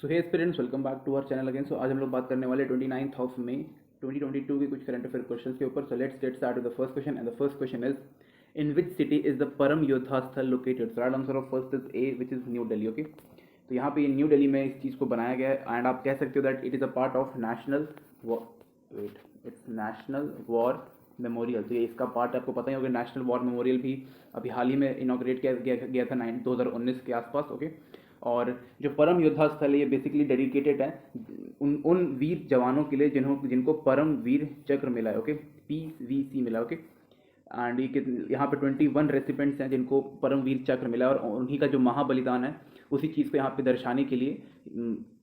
So hey students, welcome back to our channel again. So आज हम लोग बात करने वाले 29 ऑफ मई 2022 के कुछ करंट अफेयर क्वेश्चंस के ऊपर। So let's get start with the first question and the first question is in which city is the परम योद्धा स्थल located. So right answer of first is A which is new Delhi. Okay, तो यहाँ पे new Delhi में इस चीज़ को बनाया गया है एंड आप कह सकते हो that it is a part of national it's national war memorial. तो ये इसका पार्ट आपको पता ही होगा। नेशनल वॉर मेमोरियल भी अभी हाल ही में इनॉग्रेट किया गया था 2019 के आसपास। ओके, और जो परम योद्धा स्थल है ये बेसिकली डेडिकेटेड है उन वीर जवानों के लिए जिनको परम वीर चक्र मिला है। ओके, PVC मिला। ओके, एंड ये यहाँ पे 21 रेसिपेंट्स हैं जिनको परमवीर चक्र मिला है और उन्हीं का जो महाबलिदान है उसी चीज़ को यहाँ पे दर्शाने के लिए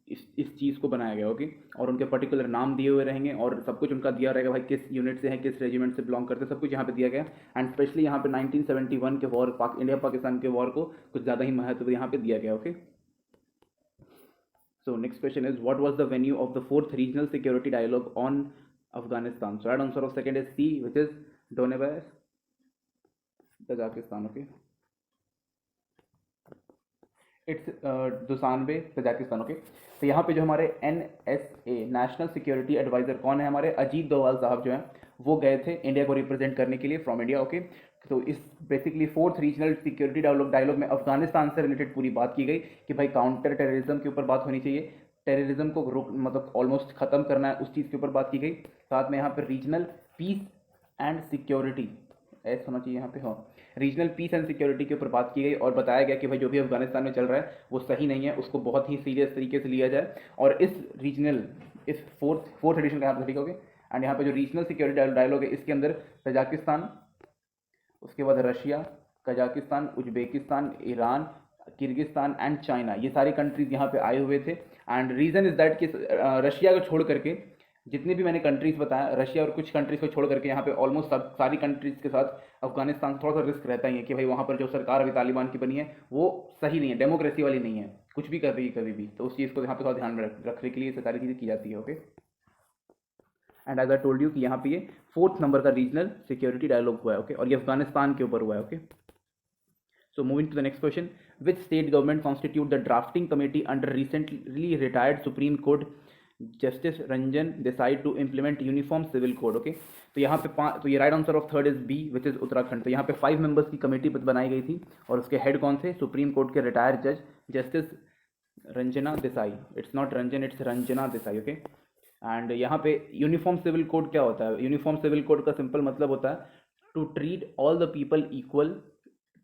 इस चीज़ को बनाया गया। ओके, और उनके पर्टिकुलर नाम दिए हुए रहेंगे और सब कुछ उनका दिया रहेगा, भाई किस यूनिट से है, किस रेजिमेंट से बिलोंग करते हैं, सब कुछ यहाँ पे दिया गया। एंड स्पेशली यहाँ पे 1971 के वॉर, इंडिया पाकिस्तान के वॉर को कुछ ज़्यादा ही महत्व यहाँ पे दिया गया। Okay, so next question is what was the venue of the fourth regional security dialogue on Afghanistan? So right answer of second is C, which is Donbass, Tajikistan. Okay, it's Dushanbe Tajikistan. Okay, तो यहाँ पे जो हमारे NSA national security adviser कौन है, हमारे अजीत डोवाल साहब जो हैं वो गए थे इंडिया को रिप्रेजेंट करने के लिए फ्रॉम इंडिया। ओके, तो इस basically fourth regional security dialogue में अफगानिस्तान से रिलेटेड पूरी बात की गई कि भाई काउंटर टेररिज्म के ऊपर बात होनी चाहिए, टेररिज्म को रोक मतलब ऑलमोस्ट ख़त्म करना है, उस चीज़ के ऊपर बात की गई। साथ में यहाँ पर रीजनल पीस एंड सिक्योरिटी ऐसा होना चाहिए यहाँ पे, हाँ, रीजनल पीस एंड सिक्योरिटी के ऊपर बात की गई और बताया गया कि भाई जो भी अफगानिस्तान में चल रहा है वो सही नहीं है, उसको बहुत ही सीरियस तरीके से लिया जाए। और इस फोर्थ एडिशन का यहाँ पर ठीक होगा। एंड यहाँ पे जो रीजनल सिक्योरिटी डायलॉग है इसके अंदर तजाकिस्तान, उसके बाद Russia, Kazakhstan, Uzbekistan, Iran, Kyrgyzstan and China, ये सारी कंट्रीज यहाँ पे आए हुए थे। एंड रीज़न इज़ दैट कि रशिया को छोड़ करके जितने भी मैंने कंट्रीज़ बताया, रशिया और कुछ कंट्रीज़ को छोड़ करके यहाँ पे ऑलमोस्ट सारी कंट्रीज़ के साथ अफगानिस्तान थोड़ा सा रिस्क रहता ही है कि भाई वहाँ पर जो सरकार अभी तालिबान की बनी है वो सही नहीं है, डेमोक्रेसी वाली नहीं है, कुछ भी कर रही है कभी भी। तो उस चीज़ को यहाँ पे थोड़ा ध्यान में रखने के लिए ये सारी चीज़ें की जाती है। Okay, and as I told you कि यहाँ पे ये फोर्थ नंबर का रीजनल सिक्योरिटी डायलॉग हुआ है। ओके, और ये अफगानिस्तान के ऊपर हुआ है। Okay, so moving to the next question, which state government constitute the drafting committee under recently retired Supreme Court Justice Ranjan Desai to implement uniform civil code? Okay, तो यहाँ पे तो ये right answer of third is B which is Uttarakhand. तो यहाँ पे 5 members की committee बनाई गई थी और उसके हेड कौन थे, सुप्रीम कोर्ट के रिटायर्ड जज justice Ranjana Desai. It's not Ranjan, it's Ranjana Desai. Okay, and यहाँ पे यूनिफॉर्म सिविल कोड क्या होता है? यूनिफॉर्म सिविल कोड का सिंपल मतलब होता है to treat all the people equal,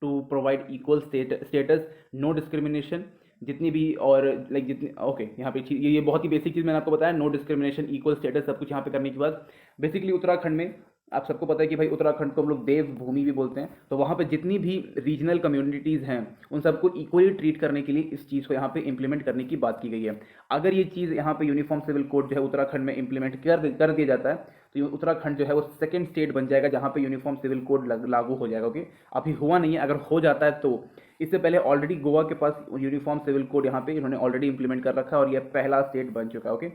to provide equal status, no discrimination, जितनी भी और लाइक जितनी। ओके, यहाँ पे ये बहुत ही बेसिक चीज़ मैंने आपको बताया, नो डिस्क्रिमिनेशन, इक्वल स्टेटस, सब कुछ यहाँ पे करने के बाद बेसिकली उत्तराखंड में आप सबको पता है कि भाई उत्तराखंड को हम लोग देव भूमि भी बोलते हैं। तो वहाँ पे जितनी भी रीजनल कम्युनिटीज़ हैं उन सबको इक्वली ट्रीट करने के लिए इस चीज़ को यहाँ पे इंप्लीमेंट करने की बात की गई है। अगर ये चीज़ यहाँ पे यूनिफॉर्म सिविल कोड जो है उत्तराखंड में इंप्लीमेंट कर दिया जाता है तो उत्तराखंड जो है वो सेकंड स्टेट बन जाएगा जहाँ पे यूनिफॉर्म सिविल कोड लागू हो जाएगा। ओके, अभी हुआ नहीं है, अगर हो जाता है तो इससे पहले ऑलरेडी गोवा के पास यूनिफॉर्म सिविल कोड यहाँ पे इन्होंने ऑलरेडी इंप्लीमेंट कर रखा है और यह पहला स्टेट बन चुका है। ओके,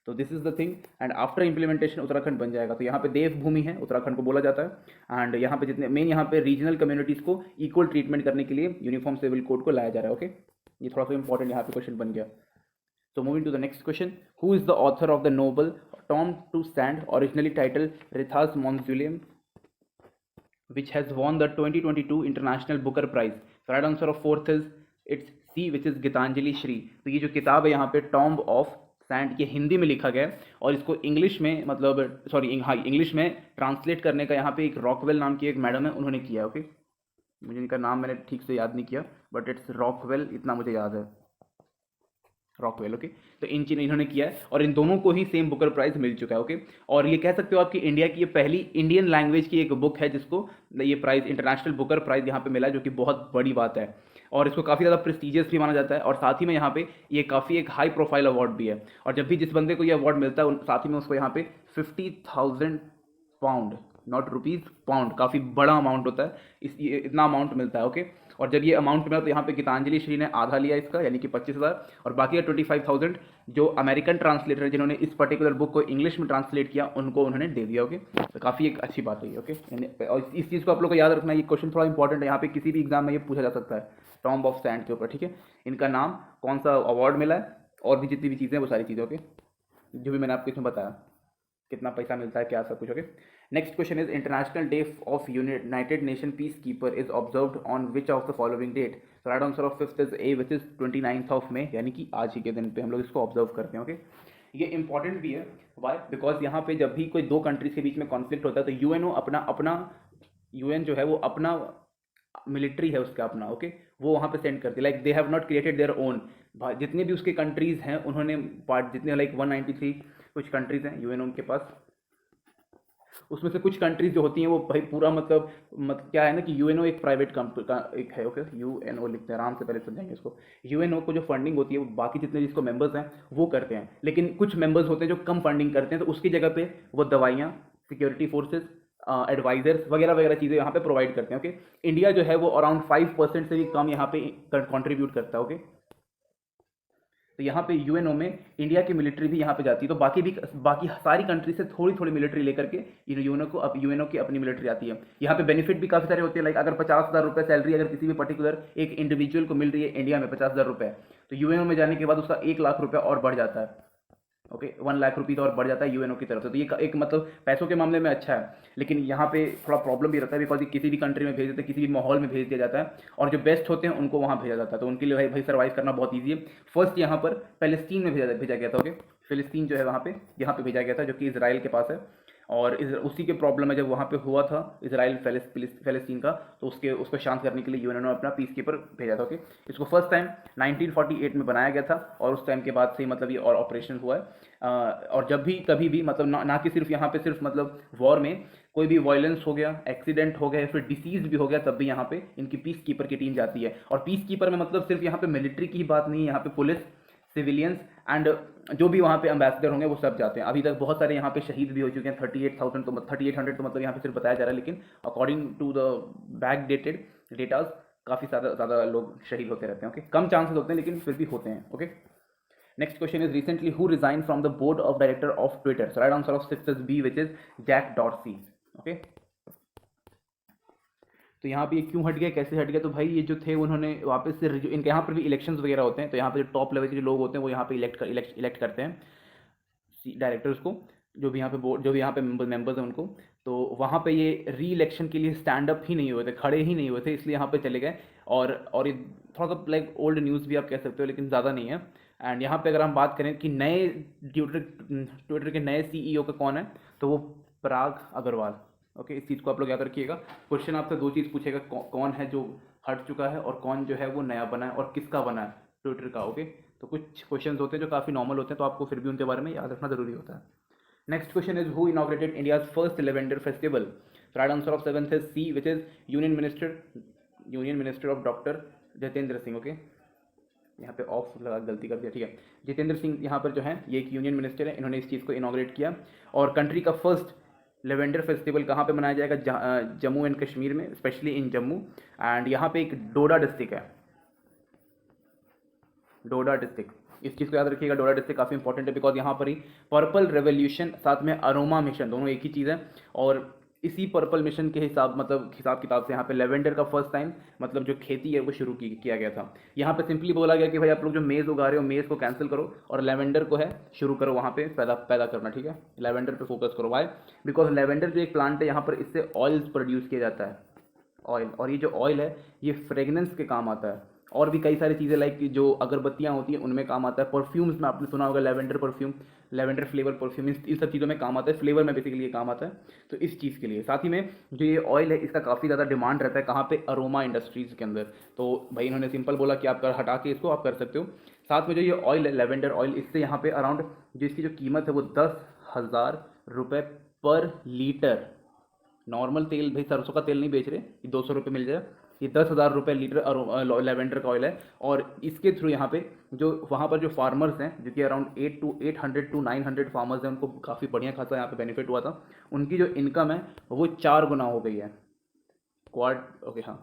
तो this is the thing and after implementation Uttarakhand बन जाएगा। तो यहाँ पे देवभूमि है, उत्तराखंड को बोला जाता है। एंड यहाँ पे जितने मेन यहाँ पे रीजनल कम्युनिटीज़ को इक्वल ट्रीटमेंट करने के लिए यूनिफॉर्म सिविल कोड को लाया जा रहा है। ओके, ये थोड़ा सा इंपॉर्टेंट यहाँ पे क्वेश्चन बन गया। So moving to the next question, who is the author of the novel Tom to Sand, originally titled Rithas Mausoleum, which has won the 2022 International Booker Prize? So right answer of fourth is it's C, which is Gitanjali Shri. तो ये जो किताब है यहाँ पे tomb of sand, ये हिंदी में लिखा गया है और इसको इंग्लिश में मतलब सॉरी हाँ इंग्लिश में ट्रांसलेट करने का यहाँ पे एक रॉकवेल नाम की एक मैडम है, उन्होंने किया है। ओके, मुझे इनका नाम मैंने ठीक से याद नहीं किया बट इट्स रॉकवेल, इतना मुझे याद है, रॉकवेल। ओके, तो इन्होंने किया है और इन दोनों को ही सेम बुकर प्राइज मिल चुका है। ओके, और ये कह सकते हो आपकी इंडिया की ये पहली इंडियन लैंग्वेज की एक बुक है जिसको ये प्राइज इंटरनेशनल बुकर प्राइज यहाँ पे मिला है, जो कि बहुत बड़ी बात है और इसको काफ़ी ज़्यादा प्रेस्टिजियस भी माना जाता है। और साथ ही में यहाँ पे ये काफ़ी एक हाई प्रोफाइल अवार्ड भी है और जब भी जिस बंदे को ये अवार्ड मिलता है साथ ही में उसको यहाँ पे 50,000 पाउंड, नॉट रुपीज़, पाउंड, काफ़ी बड़ा अमाउंट होता है, इतना अमाउंट मिलता है। ओके, और जब ये अमाउंट मिला तो यहाँ पे गीतांजलि श्री ने आधा लिया इसका, यानी कि 25,000, और बाकी 25,000 जो अमेरिकन ट्रांसलेटर जिन्होंने इस पर्टिकुलर बुक को इंग्लिश में ट्रांसलेट किया उनको उन्होंने दे दिया। ओके, तो काफ़ी एक अच्छी बात है। ओके, और इस चीज़ को आप लोग को याद रखना, ये क्वेश्चन थोड़ा इंपॉर्टेंट है, यहाँ पे किसी भी एग्जाम में ये पूछा जा सकता है टॉम्ब ऑफ सैंड के ऊपर। ठीक है, इनका नाम, कौन सा अवार्ड मिला है और भी जितनी भी चीज़ें हैं वो सारी चीज़ें, ओके, जो भी मैंने आपको इसमें बताया, कितना पैसा मिलता है, क्या सब कुछ, okay. Next question is international day of United Nation peace keeper is observed on which of the following date. तो right answer of fifth is A which is 29 of May, यानी कि आज ही के दिन पे हम लोग इसको ऑब्जर्व करते हैं, ओके। ये इंपॉर्टेंट भी है, वाई, बिकॉज यहाँ पे जब भी कोई दो कंट्रीज के बीच में कॉन्फ्लिक्ट होता है तो यूएनओ अपना अपना यूएन जो है वो अपना मिलिट्री है उसका अपना, ओके, वो वहाँ पे सेंड करती है, like they have not created their own. जितने भी उसके कंट्रीज हैं उन्होंने पार्ट, जितने लाइक 193 कुछ कंट्रीज हैं यूएनओ के पास, उसमें से कुछ कंट्रीज जो होती हैं वो भाई पूरा मतलब क्या है ना कि यूएनओ एक प्राइवेट कंपनी का एक है, ओके, यूएनओ लिखते हैं, आराम से पहले समझेंगे इसको। यूएनओ को जो फंडिंग होती है वो बाकी जितने जिसको मेंबर्स हैं वो करते हैं, लेकिन कुछ मेंबर्स होते हैं जो कम फंडिंग करते हैं, तो उसकी जगह पे वो दवाइयाँ, सिक्योरिटी फोर्सेज, एडवाइजर्स वगैरह वगैरह चीज़ें यहाँ पे प्रोवाइड करते हैं, ओके। इंडिया जो है वो अराउंड 5% से भी कम यहाँ पे कंट्रीब्यूट करता है, ओके। तो यहाँ पे यूएनओ में इंडिया की मिलिट्री भी यहाँ पे जाती है, तो बाकी सारी कंट्री से थोड़ी थोड़ी मिलिट्री लेकर के यूएनओ की अपनी मिलिट्री आती है। यहाँ पे बेनिफिट भी काफ़ी सारे होते हैं, लाइक अगर 50,000 रुपये सैलरी अगर किसी भी पर्टिकुलर एक इंडिविजुअल को मिल रही है इंडिया में 50,000 रुपये, तो यूएनओ में जाने के बाद उसका 1 लाख रुपये और बढ़ जाता है, ओके, 1 लाख रुपीज़ और बढ़ जाता है यूएनओ की तरफ से। तो ये एक मतलब पैसों के मामले में अच्छा है, लेकिन यहाँ पे थोड़ा प्रॉब्लम भी रहता है, बिकॉज ये किसी भी कंट्री में भेज देते हैं, किसी भी माहौल में भेज दिया जाता है, और जो बेस्ट होते हैं उनको वहाँ भेजा जाता है, तो उनके लिए भाई सर्वाइव करना बहुत ईजी है। फर्स्ट यहाँ पर पैलेस्टीन में भेजा गया था, ओके, फिलिस्तीन जो है वहाँ पे भेजा गया था, जो कि इसराइल के पास है, और उसी के प्रॉब्लम है जब वहाँ पे हुआ था इसराइल फ़लस्तीन का, तो उसको शांत करने के लिए यूएनओ ने अपना पीस कीपर भेजा था, ओके। इसको फर्स्ट टाइम 1948 में बनाया गया था, और उस टाइम के बाद से ही मतलब ये और ऑपरेशन हुआ है। और जब भी कभी भी मतलब ना कि सिर्फ यहाँ पे सिर्फ मतलब वॉर में कोई भी वायलेंस हो गया, एक्सीडेंट हो गया या फिर डिसीज भी हो गया, तब भी यहाँ पे इनकी पीस कीपर की टीम जाती है। और पीस कीपर में मतलब सिर्फ यहाँ पे मिलिट्री की ही बात नहीं है, यहाँ पे पुलिस, सिविलियंस एंड जो भी वहाँ पे एम्बेसडर होंगे वो सब जाते हैं। अभी तक बहुत सारे यहाँ पे शहीद भी हो चुके हैं, 3800 तो मतलब यहाँ पे सिर्फ बताया जा रहा है, लेकिन according to the back dated datas काफ़ी ज़्यादा लोग शहीद होते रहते हैं, ओके। कम चांसेस होते हैं लेकिन फिर भी होते हैं, okay. Next question is recently who resign from the board of director of Twitter. So right answer of six is B which is Jack Dorsey, okay. तो यहाँ पे ये क्यों हट गया, कैसे हट गया, तो भाई ये जो थे उन्होंने वापस से इनके यहाँ पर भी इलेक्शंस वगैरह होते हैं, तो यहाँ पे जो टॉप लेवल के जो लोग होते हैं वो यहाँ पे इलेक्ट करते हैं डायरेक्टर्स को, जो भी यहाँ पे मेंबर्स हैं उनको। तो वहाँ पे ये री इलेक्शन के लिए स्टैंड अप ही नहीं हुए थे, खड़े ही नहीं हुए थे, इसलिए यहाँ पे चले गए। और ये थोड़ा सा लाइक ओल्ड न्यूज़ भी आप कह सकते हो, लेकिन ज़्यादा नहीं है। एंड यहाँ पे अगर हम बात करें कि नए ट्विटर के नए सीईओ का कौन है, तो वो पराग अग्रवाल, ओके। इस चीज़ को आप लोग याद रखिएगा। क्वेश्चन आपसे दो चीज़ पूछेगा, कौन है जो हट चुका है और कौन जो है वो नया बना है और किसका बना है ट्विटर का, ओके। तो कुछ क्वेश्चंस होते हैं जो काफ़ी नॉर्मल होते हैं, तो आपको फिर भी उनके बारे में याद रखना जरूरी होता है। Next question is who inaugurated India's first lavender festival. Right answer of seventh is C which is union minister of doctor Jitendra Singh, okay. यहाँ पे ऑफ लगा, गलती कर दिया, ठीक है। जितेंद्र सिंह यहाँ पर जो है ये एक यूनियन मिनिस्टर है, इन्होंने इस चीज़ को इनॉग्रेट किया। और कंट्री का फर्स्ट लेवेंडर फेस्टिवल कहाँ पे मनाया जाएगा, जम्मू एंड कश्मीर में, स्पेशली इन जम्मू। एंड यहाँ पे एक डोडा डिस्ट्रिक्ट है, डोडा डिस्ट्रिक्ट, इस चीज़ को याद रखिएगा। डोडा डिस्ट्रिक्ट काफ़ी इंपॉर्टेंट है, बिकॉज यहाँ पर ही पर्पल रेवोल्यूशन साथ में अरोमा मिशन दोनों एक ही चीज़ है। और इसी पर्पल मिशन के हिसाब किताब से यहाँ पे लेवेंडर का फर्स्ट टाइम मतलब जो खेती है वो शुरू किया गया था। यहाँ पे सिंपली बोला गया कि भाई आप लोग जो मेज़ उगा रहे हो मेज़ को कैंसिल करो और लेवेंडर को है शुरू करो, वहाँ पे पैदा करना, ठीक है। लेवेंडर पे फोकस करो, वाई, बिकॉज लेवेंडर जो एक प्लांट है यहाँ पर इससे ऑयल प्रोड्यूस किया जाता है, ऑयल। और ये जो ऑयल है ये फ्रेगनेंस के काम आता है, और भी कई सारी चीज़ें लाइक जो अगरबत्तियाँ होती हैं उनमें काम आता है। परफ्यूम्स में आपने सुना होगा lavender perfume, lavender flavour perfume, इन सब चीज़ों में काम आता है, फ्लेवर में बेसिकली ये काम आता है। तो इस चीज़ के लिए साथ ही में जो ये ऑयल है इसका काफ़ी ज़्यादा डिमांड रहता है, कहाँ पे, अरोमा इंडस्ट्रीज़ के अंदर। तो भाई इन्होंने सिंपल बोला कि आप हटा के इसको आप कर सकते हो। साथ में जो ये ऑयल है लेवेंडर ऑयल, इससे यहाँ पे अराउंड जो इसकी जो कीमत है वो 10,000 रुपये पर लीटर। नॉर्मल तेल, भाई सरसों का तेल नहीं बेच रहे, ये 200 रुपये मिल जाए, ये 10,000 रुपये लीटर लेवेंडर का ऑयल है। और इसके थ्रू यहाँ पे जो वहाँ पर जो फार्मर्स हैं, जो कि अराउंड 800 to 900 फार्मर्स हैं, उनको काफ़ी बढ़िया खासा यहाँ पे बेनिफिट हुआ था। उनकी जो इनकम है वो 4 गुना हो गई है, ओके हाँ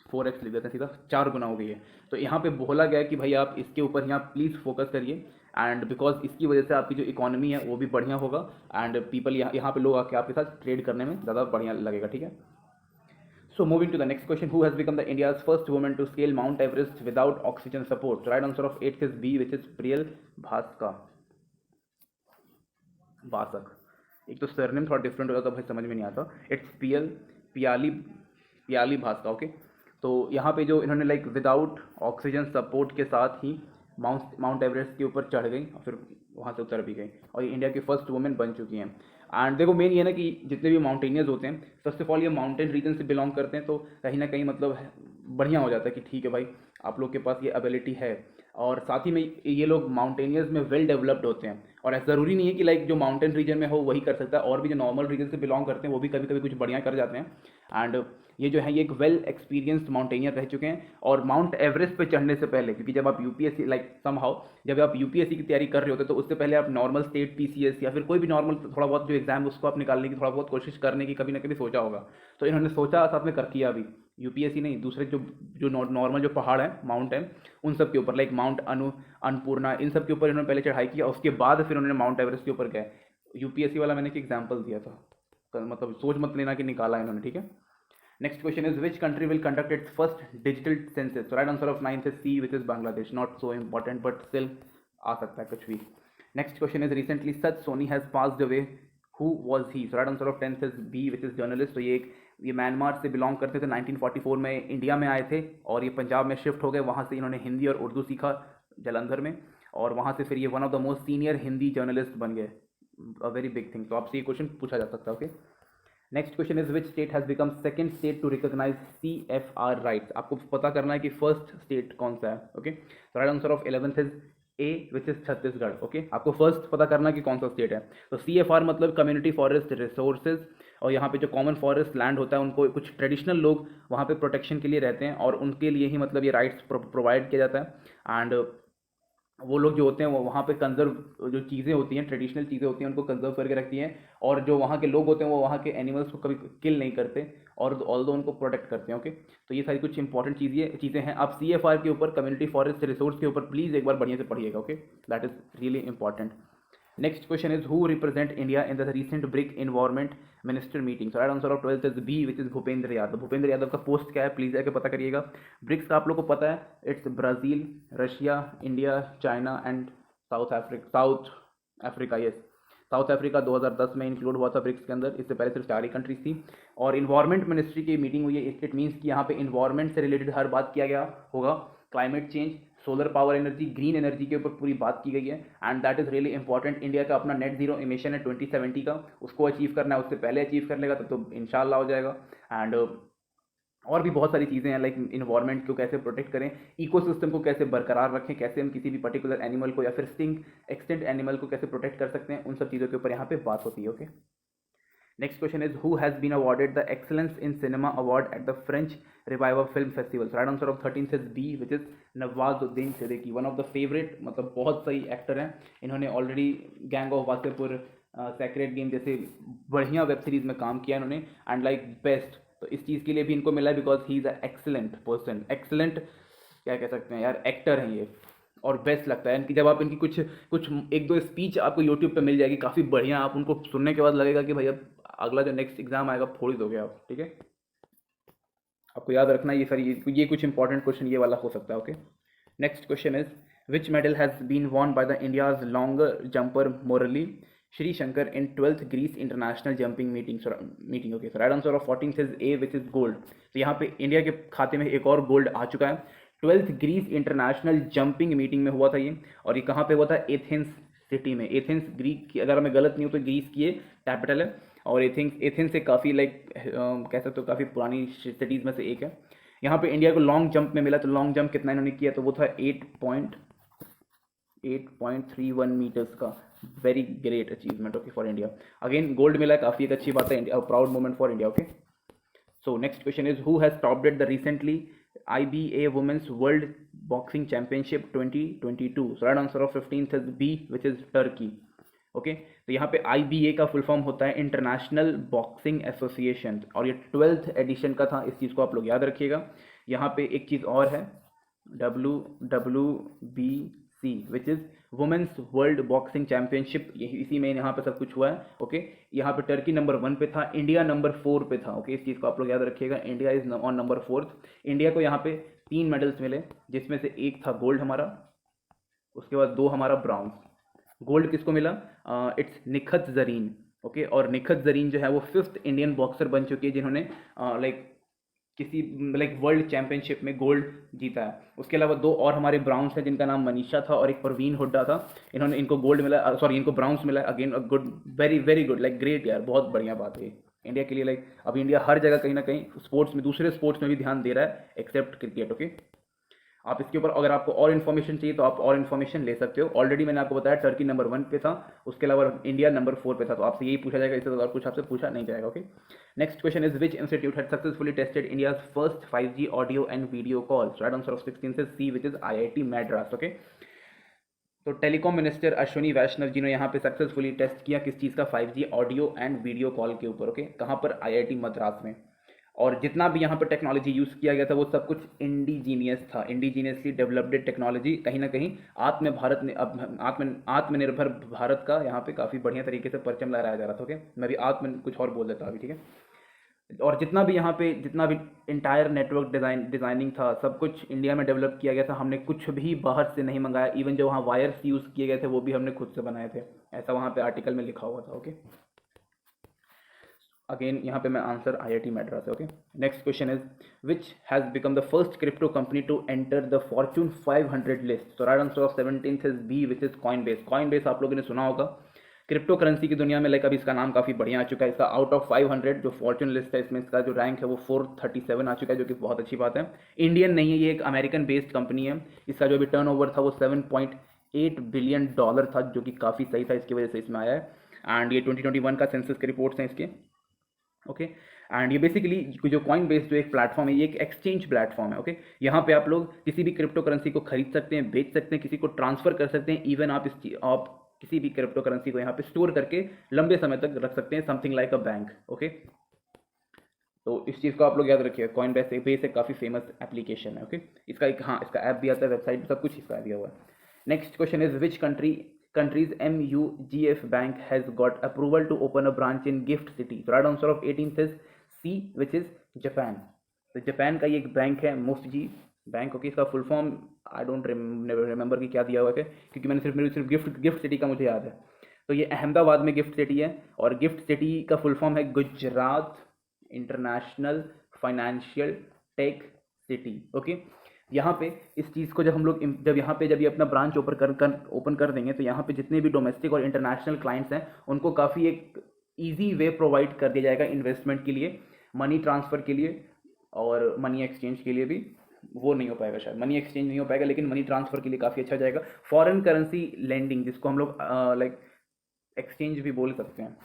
4x लिख देते हैं सीधा, 4 गुना हो गई है। तो यहाँ पे बोला गया है कि भाई आप इसके ऊपर यहाँ प्लीज़ फोकस करिए, एंड बिकॉज इसकी वजह से आपकी जो इकोनॉमी है वो भी बढ़िया होगा, एंड पीपल यहाँ पे लोग आके आपके साथ ट्रेड करने में ज़्यादा बढ़िया लगेगा, ठीक है। So moving to the next question, who has become the India's first woman to scale Mount Everest without oxygen support? So right answer of 8th is B, which is Priyal Bhaska बासक. एक तो surname थोड़ा different होगा तो भाई समझ में नहीं आता. इट्स पियाली भास्का. ओके, तो यहाँ पे जो इन्होंने लाइक विदाउट ऑक्सीजन सपोर्ट के साथ ही माउंट एवरेस्ट के ऊपर चढ़ गई और फिर वहाँ से उतर भी गई और ये इंडिया की फर्स्ट वुमेन बन चुकी हैं. एंड देखो मेन ये ना कि जितने भी माउंटेनियर्स होते हैं फर्स्ट ऑफ ऑल ये माउंटेन रीजन से बिलोंग करते हैं, तो कहीं ना कहीं मतलब बढ़िया हो जाता है कि ठीक है भाई आप लोग के पास ये एबिलिटी है. और साथ ही में ये लोग माउंटेनियर्स में वेल डेवलप्ड होते हैं और ऐसा ज़रूरी नहीं है कि लाइक जो माउंटेन रीजन में हो वही कर सकता है, और भी जो नॉर्मल रीजन से बिलोंग करते हैं वो भी कभी कभी कुछ बढ़िया कर जाते हैं. एंड ये जो है ये एक वेल एक्सपीरियंस्ड माउंटेनियर रह चुके हैं. और माउंट एवरेस्ट पे चढ़ने से पहले, क्योंकि जब आप यूपीएससी लाइक समहाउ जब आप यूपीएससी की तैयारी कर रहे होते हैं तो उससे पहले आप नॉर्मल स्टेट पीसीएस या फिर कोई भी नॉर्मल थोड़ा बहुत जो एग्जाम उसको आप निकालने की थोड़ा बहुत कोशिश करने की कभी ना कभी सोचा होगा. तो इन्होंने सोचा साथ में कर किया भी. यूपीएससी नहीं, दूसरे जो नॉर्मल जो पहाड़ है माउंटेन उन सब के ऊपर लाइक माउंट अन्नपूर्णा इन सब के ऊपर इन्होंने पहले चढ़ाई किया, उसके बाद फिर उन्होंने माउंट एवरेस्ट के ऊपर गए. यूपीएससी वाला मैंने एक एग्जाम्पल दिया था, मतलब सोच मत लेना कि निकाला इन्होंने. ठीक है. Next question is which country will conduct its first digital census? So right answer of 9th is C, which is Bangladesh. Not so important, but still आ सकता है कुछ भी. Next question is recently Sach Soni has passed away. Who was he? So right answer of 10th is B, which is journalist. तो ये Myanmar से belong करते थे. 1944 में इंडिया में आए थे और ये पंजाब में शिफ्ट हो गए. वहाँ से इन्होंने हिंदी और उर्दू सीखा जलंधर में और वहाँ से फिर ये one of the most senior Hindi journalist बन गए. A very big thing. तो आपसे ये क्वेश्चन पूछा जा सकता है. Okay. Next question is which state has become second state to recognise CFR rights. आपको पता करना है कि फर्स्ट स्टेट कौन सा है. ओके, तो right answer of 11th is A, which is Chhattisgarh. Okay, आपको फर्स्ट पता करना है कि कौन सा स्टेट है. तो CFR मतलब कम्युनिटी फॉरेस्ट रिसोर्सेज, और यहाँ पे जो कॉमन फॉरेस्ट लैंड होता है उनको कुछ ट्रेडिशनल लोग वहाँ पे प्रोटेक्शन के लिए रहते हैं और उनके लिए ही मतलब ये राइट्स प्रोवाइड किया जाता है. एंड वो लोग जो होते हैं वो वहाँ पे कंजर्व जो चीज़ें होती हैं ट्रेडिशनल चीज़ें होती हैं उनको कंजर्व करके रखती हैं, और जो वहाँ के लोग होते हैं वो वहाँ के एनिमल्स को कभी किल नहीं करते और ऑल्दो उनको प्रोटेक्ट करते हैं. ओके, तो ये सारी कुछ इंपॉर्टेंट चीज़ें हैं. आप CFR के ऊपर कम्युनिटी फॉरेस्ट रिसोर्स के ऊपर प्लीज़ एक बार बढ़िया से पढ़िएगा. Okay, that is really important. Next question is who represent India in the recent BRIC environment minister meeting. Right answer of 12th is B, which is Bhupendra Yadav. Bhupendra Yadav का post क्या है please जाके पता करिएगा. ब्रिक्स का आप लोग को पता है, it's Brazil, Russia, India, China and south Africa. Yes, south Africa 2010 में इंक्लूड हुआ था ब्रिक्स के अंदर. इससे पहले सिर्फ 4 ही कंट्रीज थी. और इन्वायरमेंट मिनिस्ट्री की मीटिंग हुई है. इट मीन्स कि यहाँ पे इन्वायरमेंट से रिलेटेड हर बात किया गया होगा. Climate change, solar power energy, green energy के ऊपर पूरी बात की गई है. And that is really important. India का अपना नेट जीरो इमिशन है 2070 का, उसको अचीव करना है. उससे पहले अचीव कर लेगा तब तो इंशाल्लाह हो जाएगा. एंड और भी बहुत सारी चीज़ें हैं लाइक इन्वायरमेंट को कैसे प्रोटेक्ट करें, इकोसिस्टम को कैसे बरकरार रखें, कैसे हम किसी भी पर्टिकुलर एनिमल को या फिर एक्सटिंक्ट एनिमल को कैसे प्रोटेक्ट कर सकते हैं, उन सब चीज़ों के ऊपर यहाँ पे बात होती है. Okay, next question is who has been awarded the excellence in cinema award at the French revival film festival. Right answer of 13th is B, which is Nawazuddin Siddiqui. One of the favourite, मतलब बहुत सही actor हैं. इन्होंने already gang of Wasseypur, sacred game जैसे बढ़िया web series में काम किया इन्होंने. एंड लाइक बेस्ट, तो इस चीज़ के लिए भी इनको मिला है because he is a excellent person. Excellent क्या कह सकते हैं यार, एक्टर हैं ये. और बेस्ट लगता है इनकी जब आप इनकी कुछ एक दो स्पीच आपको यूट्यूब पे मिल जाएगी काफ़ी बढ़िया. आप उनको सुनने के बाद लगेगा कि भाई अब अगला जो नेक्स्ट एग्जाम आएगा फोड़ ही दोगे आप. ठीक है, आपको याद रखना ये सारी ये कुछ इंपॉर्टेंट क्वेश्चन ये वाला हो सकता है. Okay, next question is which medal has been won by the India's longer jumper Murali Shri Shankar in 12th Greece international jumping meeting. Okay, right answer of 14th is A, which is gold. तो यहाँ पे India के खाते में एक और gold आ चुका है. 12th Greece international jumping meeting में हुआ था ये, और ये कहाँ पे हुआ था, एथेंस सिटी में. एथेंस ग्रीक की, अगर मैं गलत नहीं हूँ तो ग्रीस की कैपिटल है. और एथेंस से काफ़ी लाइक कह सकते हो काफ़ी पुरानी सिटीज़ में से एक है. यहाँ पे इंडिया को लॉन्ग जंप में मिला. तो लॉन्ग जंप कितना इन्होंने किया, तो वो था 8.31 मीटर्स का. Very great achievement. Okay, for India again gold मिला है, काफ़ी एक अच्छी बात है, proud moment for India. Okay, so next question is who has topped the recently IBA women's world boxing championship 2022. So right answer of 15th is B, which is Turkey. Okay, तो यहाँ पे IBA का full form होता है international boxing association, और ये 12th addition का था. इस चीज़ को आप लोग याद रखिएगा. यहाँ पे एक चीज़ और है, WBC C which is women's world boxing championship, यही इसी में यहाँ पे सब कुछ हुआ है। ओके, यहाँ पे टर्की नंबर 1 पे था, इंडिया नंबर 4 पे था। ओके, इस चीज़ को आप लोग याद रखिएगा, India is on number 4। India को यहाँ पे 3 मेडल्स मिले, जिसमें से एक था गोल्ड हमारा, उसके बाद 2 हमारा ब्राउन्स। गोल्ड किसको मिला? इट्स निखत जरीन। ओके, और निखत जरीन जो है वो 5th इंडियन बॉक्सर बन चुकी है जिन्होंने लाइक किसी लाइक वर्ल्ड चैंपियनशिप में गोल्ड जीता है। उसके अलावा 2 और हमारे ब्राउन्स हैं जिनका नाम मनीषा था और एक परवीन हुड्डा था। इनको गोल्ड मिला, सॉरी इनको ब्राउन्स मिला। Again good, very very good, like great यार, बहुत बढ़िया बात है इंडिया के लिए। लाइक अब इंडिया हर जगह कहीं ना कहीं स्पोर्ट्स में, दूसरे स्पोर्ट्स में भी ध्यान दे रहा है एक्सेप्ट क्रिकेट। ओके, आप इसके ऊपर अगर आपको और इन्फॉर्मेशन चाहिए तो आप और इन्फॉर्मेशन ले सकते हो। ऑलरेडी मैंने आपको बताया टर्की नंबर 1 पे था, उसके अलावा इंडिया नंबर 4 पे था, तो आपसे यही पूछा जाएगा, इससे और कुछ आपसे पूछा नहीं जाएगा। Okay, next question is which institute had successfully tested India's first 5G audio and video calls? Right answer of 16 से C which is IIT Madras. Okay, तो टेलीकॉम मिनिस्टर अश्विनी वैष्णव जी ने यहाँ पे सक्सेसफुली टेस्ट किया किस चीज़ का? 5G audio and video call के ऊपर। ओके, कहाँ पर? IIT मद्रास में। और जितना भी यहाँ पर टेक्नोलॉजी यूज़ किया गया था वो सब कुछ इंडिजीनियस था, इंडिजीनियसली डेवलप्ड टेक्नोलॉजी। कहीं ना कहीं आत्मनिर्भर भारत का यहाँ पे काफ़ी बढ़िया तरीके से परचम लहराया जा रहा था। ओके, मैं भी कुछ और बोल देता अभी, ठीक है। और जितना भी इंटायर नेटवर्क डिज़ाइनिंग था, सब कुछ इंडिया में डेवलप किया गया था। हमने कुछ भी बाहर से नहीं मंगाया, इवन जो वहाँ वायर्स यूज़ किए गए थे वो भी हमने खुद से बनाए थे, ऐसा वहाँ पे आर्टिकल में लिखा हुआ था। ओके, अगेन यहाँ पे मैं आंसर IIT मैड्रास है। Okay, next question is which has become the first crypto company to enter the fortune 500 list? तो right answer of 17 is B which is Coinbase. Coinbase आप लोगों ने सुना होगा क्रिप्टो करेंसी की दुनिया में, लाइक अभी इसका नाम काफ़ी बढ़िया आ चुका है। इसका आउट ऑफ 500 जो फॉर्च्यून लिस्ट है, इसमें इसका जो रैंक है वो 437 आ चुका है, जो कि बहुत अच्छी बात है। इंडियन नहीं है, ये एक अमेरिकन बेस्ड कंपनी है। इसका जो अभी टर्नओवर था वो $7.8 बिलियन था, जो कि काफ़ी सही था, इसकी वजह से इसमें आया है। एंड ये 2021 का सेंसस के रिपोर्ट्स हैं इसके। ओके, एंड ये बेसिकली जो कॉइन बेस जो एक प्लेटफॉर्म है, ये एक एक्सचेंज प्लेटफॉर्म है। ओके, यहाँ पे आप लोग किसी भी क्रिप्टो करेंसी को खरीद सकते हैं, बेच सकते हैं, किसी को ट्रांसफर कर सकते हैं। इवन आप किसी भी क्रिप्टो करेंसी को यहाँ पे स्टोर करके लंबे समय तक रख सकते हैं, something like a bank. Okay, तो इस चीज़ को आप लोग याद रखिएगा। कॉइन बेस एक काफ़ी फेमस एप्लीकेशन है। ओके, इसका एक, हाँ, इसका ऐप भी आता है, वेबसाइट सब कुछ इसका दिया हुआ है। Next question is which country's MUGF bank has got approval to open a branch in Gift City? So right answer of 18th is C which is Japan. तो जापान का ये एक बैंक है, मुफ्जी बैंक। ओके, इसका full form I don't remember कि क्या दिया हुआ है, क्योंकि मेरे सिर्फ गिफ्ट सिटी का मुझे याद है। तो ये अहमदाबाद में गिफ्ट सिटी है, और गिफ्ट सिटी का फुल फॉर्म है Gujarat international financial tech city. Okay, यहाँ पे इस चीज़ को जब हम लोग जब ये अपना ब्रांच ओपन कर देंगे, तो यहाँ पे जितने भी डोमेस्टिक और इंटरनेशनल क्लाइंट्स हैं उनको काफ़ी एक ईजी वे प्रोवाइड कर दिया जाएगा इन्वेस्टमेंट के लिए, मनी ट्रांसफ़र के लिए, और मनी एक्सचेंज के लिए भी। वो नहीं हो पाएगा शायद, मनी एक्सचेंज नहीं हो पाएगा, लेकिन मनी ट्रांसफ़र के लिए काफ़ी अच्छा जाएगा। फॉरेन करेंसी लेंडिंग, जिसको हम लोग लाइक एक्सचेंज भी बोल सकते हैं।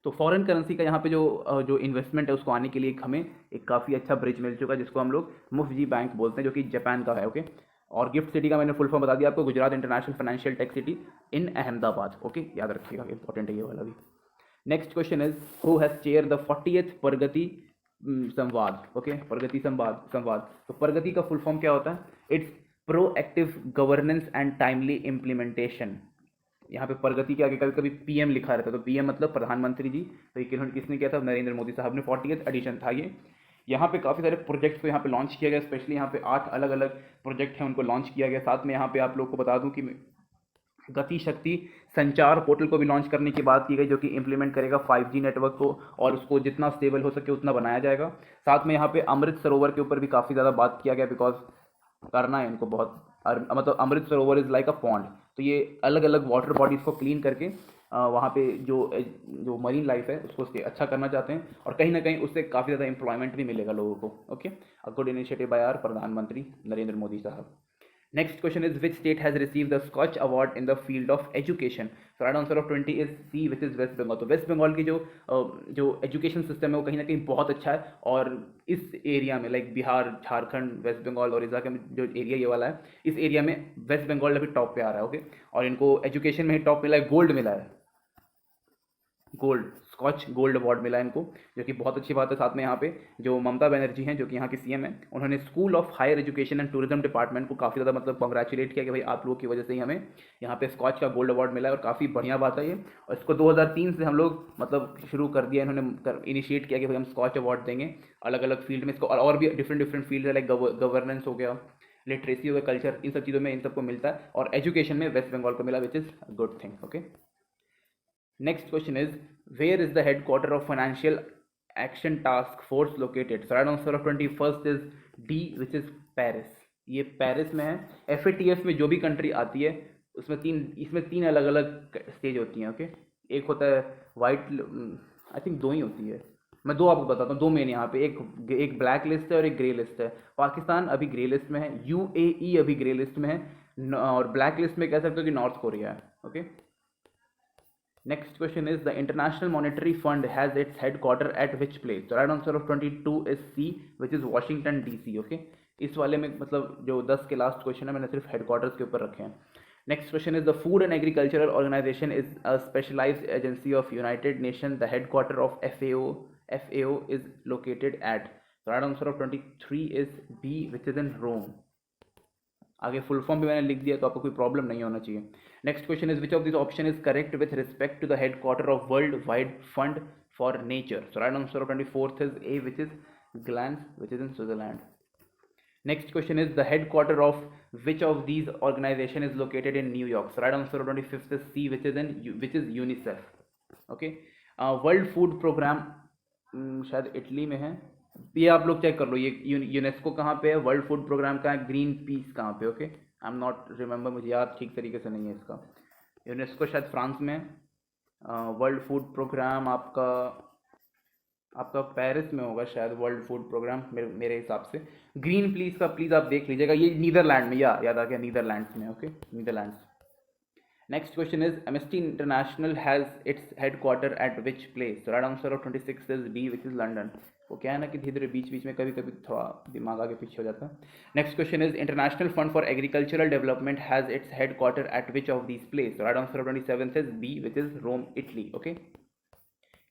तो फॉरेन करेंसी का यहाँ पे जो इन्वेस्टमेंट है उसको आने के लिए हमें एक काफ़ी अच्छा ब्रिज मिल चुका है, जिसको हम लोग मुफ्जी बैंक बोलते हैं, जो कि जापान का है। ओके, और गिफ्ट सिटी का मैंने फुल फॉर्म बता दिया आपको, Gujarat international financial tech city in Ahmedabad. Okay, याद रखिएगा, इंपॉर्टेंट है ये वाला भी। Next question is who has chair the 40th Pragati Samvad? Okay, प्रगति संवाद। तो प्रगति का फुल फॉर्म क्या होता है? It's proactive governance and timely implementation. यहाँ पे प्रगति के आगे कभी कभी PM लिखा रहता है, तो PM मतलब प्रधानमंत्री जी। तो ये किसने किया था? नरेंद्र मोदी साहब ने। 40th एडिशन था ये। यहाँ पे काफ़ी सारे प्रोजेक्ट्स को यहाँ पे लॉन्च किया गया, स्पेशली यहाँ पे 8 अलग अलग प्रोजेक्ट हैं, उनको लॉन्च किया गया। साथ में यहाँ पे आप लोग को बता दूँ कि गति शक्ति संचार पोर्टल को भी लॉन्च करने की बात की गई, जो कि इम्प्लीमेंट करेगा 5G नेटवर्क को, और उसको जितना स्टेबल हो सके उतना बनाया जाएगा। साथ में यहाँ पे अमृत सरोवर के ऊपर भी काफ़ी ज़्यादा बात किया गया, बिकॉज करना है इनको बहुत, मतलब Amrit Sarovar is like a pond. तो ये अलग अलग वाटर बॉडीज़ को क्लीन करके वहाँ पे जो मरीन लाइफ है उसको अच्छा करना चाहते हैं, और कहीं ना कहीं उससे काफ़ी ज़्यादा एम्प्लॉयमेंट भी मिलेगा लोगों को। Okay, a good initiative by our प्रधानमंत्री नरेंद्र मोदी साहब। Next question is which state has received the Scotch Award in the field of education? So right answer of 20 is C which is West Bengal. तो waste Bengal की जो education system है वो कहीं ना कहीं बहुत अच्छा है, और इस एरिया में लाइक बिहार, झारखंड, वेस्ट बंगाल और इस में जो एरिया ये वाला है, इस एरिया में वेस्ट बंगाल अभी टॉप पे आ रहा है। ओके, और इनको एजुकेशन में ही टॉप मिला है, गोल्ड मिला है, गोल्ड स्कॉच गोल्ड अवार्ड मिला इनको, जो कि बहुत अच्छी बात है। साथ में यहाँ पे जो ममता बनर्जी हैं, जो कि यहाँ की सीएम हैं, उन्होंने school of higher education and tourism department को काफ़ी ज़्यादा मतलब कंग्रेचुलेट किया कि भाई आप लोगों की वजह से ही हमें यहाँ पे स्कॉच का गोल्ड अवार्ड मिला है, और काफ़ी बढ़िया बात है ये। और इसको 2003 से हम लोग मतलब शुरू कर दिया, इन्होंने इनिशिएट किया कि भाई हम स्कॉच अवार्ड देंगे अलग अलग फील्ड में इसको, और भी डिफरेंट डिफरेंट फील्ड है, लाइक गवर्नेंस हो गया, लिटरेसी हो गया, कल्चर, इन सब चीज़ों में इन सबको मिलता है। और एजुकेशन में वेस्ट बंगाल को मिला, which is good thing. Okay, next question is where is the head quarter of financial action task force located? So right answer of 21st is D, which is Paris. ये Paris में है। FATF में जो भी country आती है इसमें तीन अलग अलग स्टेज होती हैं। ओके, एक होता है वाइट, आई थिंक दो ही होती है, मैं दो आपको बताता हूँ, दो मेन यहाँ पे, एक ब्लैक लिस्ट है और एक ग्रे लिस्ट है। पाकिस्तान अभी ग्रे लिस्ट में है, UAE अभी ग्रे लिस्ट में है, और ब्लैक लिस्ट में कह सकते हो कि नॉर्थ कोरिया है। Okay, next question is the International Monetary Fund has its headquarter at which place? तो right answer of 22 is C, which is Washington DC। Okay, इस वाले में मतलब जो 10 के लास्ट क्वेश्चन है मैंने सिर्फ हेडक्वार्टर्स के ऊपर रखे हैं। Next question is the food and agricultural organisation is a specialised agency of United Nation, the headquarter of FAO is located at? So right answer of 23 is B, which is in Rome. आगे full form भी मैंने लिख दिया, तो आपको कोई problem नहीं होना चाहिए। Next question is which of this option is correct with respect to the headquarter of world wide fund for nature? So right answer of 24th is A, which is Gland, which is in Switzerland. Next question is the headquarter of which of these organization is located in New York? So right answer of 25th is C, which is UNICEF. Okay, world food programme शायद Italy में है, ये आप लोग check कर लो। ये UNESCO कहाँ पे है, वर्ल्ड फूड प्रोग्राम कहाँ है, ग्रीन पीस कहाँ पे? Okay, I am not remember, मुझे याद ठीक तरीके से नहीं है इसका। यूनेस्को शायद फ्रांस में, वर्ल्ड फूड प्रोग्राम आपका पेरिस में होगा शायद, वर्ल्ड फूड प्रोग्राम मेरे हिसाब से। ग्रीन प्लीज का प्लीज़ आप देख लीजिएगा, ये नीदरलैंड में, याद आ गया, नीदरलैंड्स में। Okay, Netherlands. Next question is Amnesty International has its headquarter at which place? So right answer of 26 is B, which is London. वो क्या है ना कि धीरे धीरे बीच बीच में कभी कभी थोड़ा दिमाग आगे पीछे हो जाता है। Next question is international fund for agricultural development has its headquarter at which of these place? So right answer of 27th is B, which is Rome, Italy. Okay.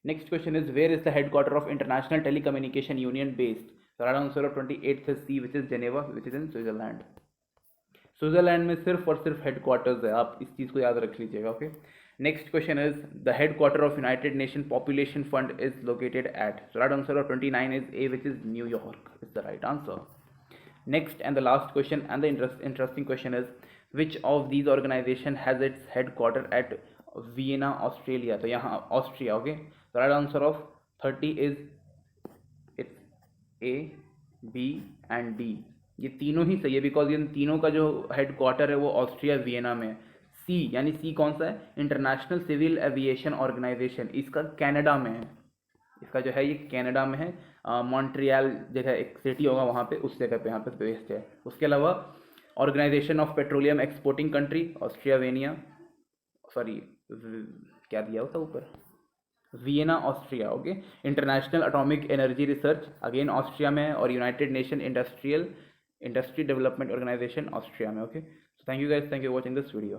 Next question is where is the headquarter of International Telecommunication Union based? So right answer of 28th is C, which is Geneva, which is in Switzerland. Switzerland में सिर्फ और सिर्फ headquarters है, आप इस चीज़ को याद रख लीजिएगा। Okay, next question is the headquarter of United Nation population fund is located at? So right answer of 29 is A, which is New York is the right answer. Next and the last question and the interesting question is which of these organisation has its headquarter at Vienna, Australia? तो यहाँ Austria. Okay, the right answer of 30 is its A, B and D। ये तीनों ही सही है, because in तीनों का जो headquarter है वो ऑस्ट्रिया वियना में है। सी यानी सी कौन सा है? इंटरनेशनल सिविल एविएशन ऑर्गेनाइजेशन, इसका कनाडा में है, इसका जो है ये कनाडा में है। मॉन्ट्रियल जगह एक सिटी होगा वहाँ पे, उस जगह पे यहाँ पे बेस्ड है। उसके अलावा organisation of petroleum exporting country Austria Vienna, sorry क्या दिया होता ऊपर, Vienna Austria. Okay, international atomic energy research again Austria में है, और United Nation industry development organisation Austria में। Okay, so thank you guys, thank you watching this video.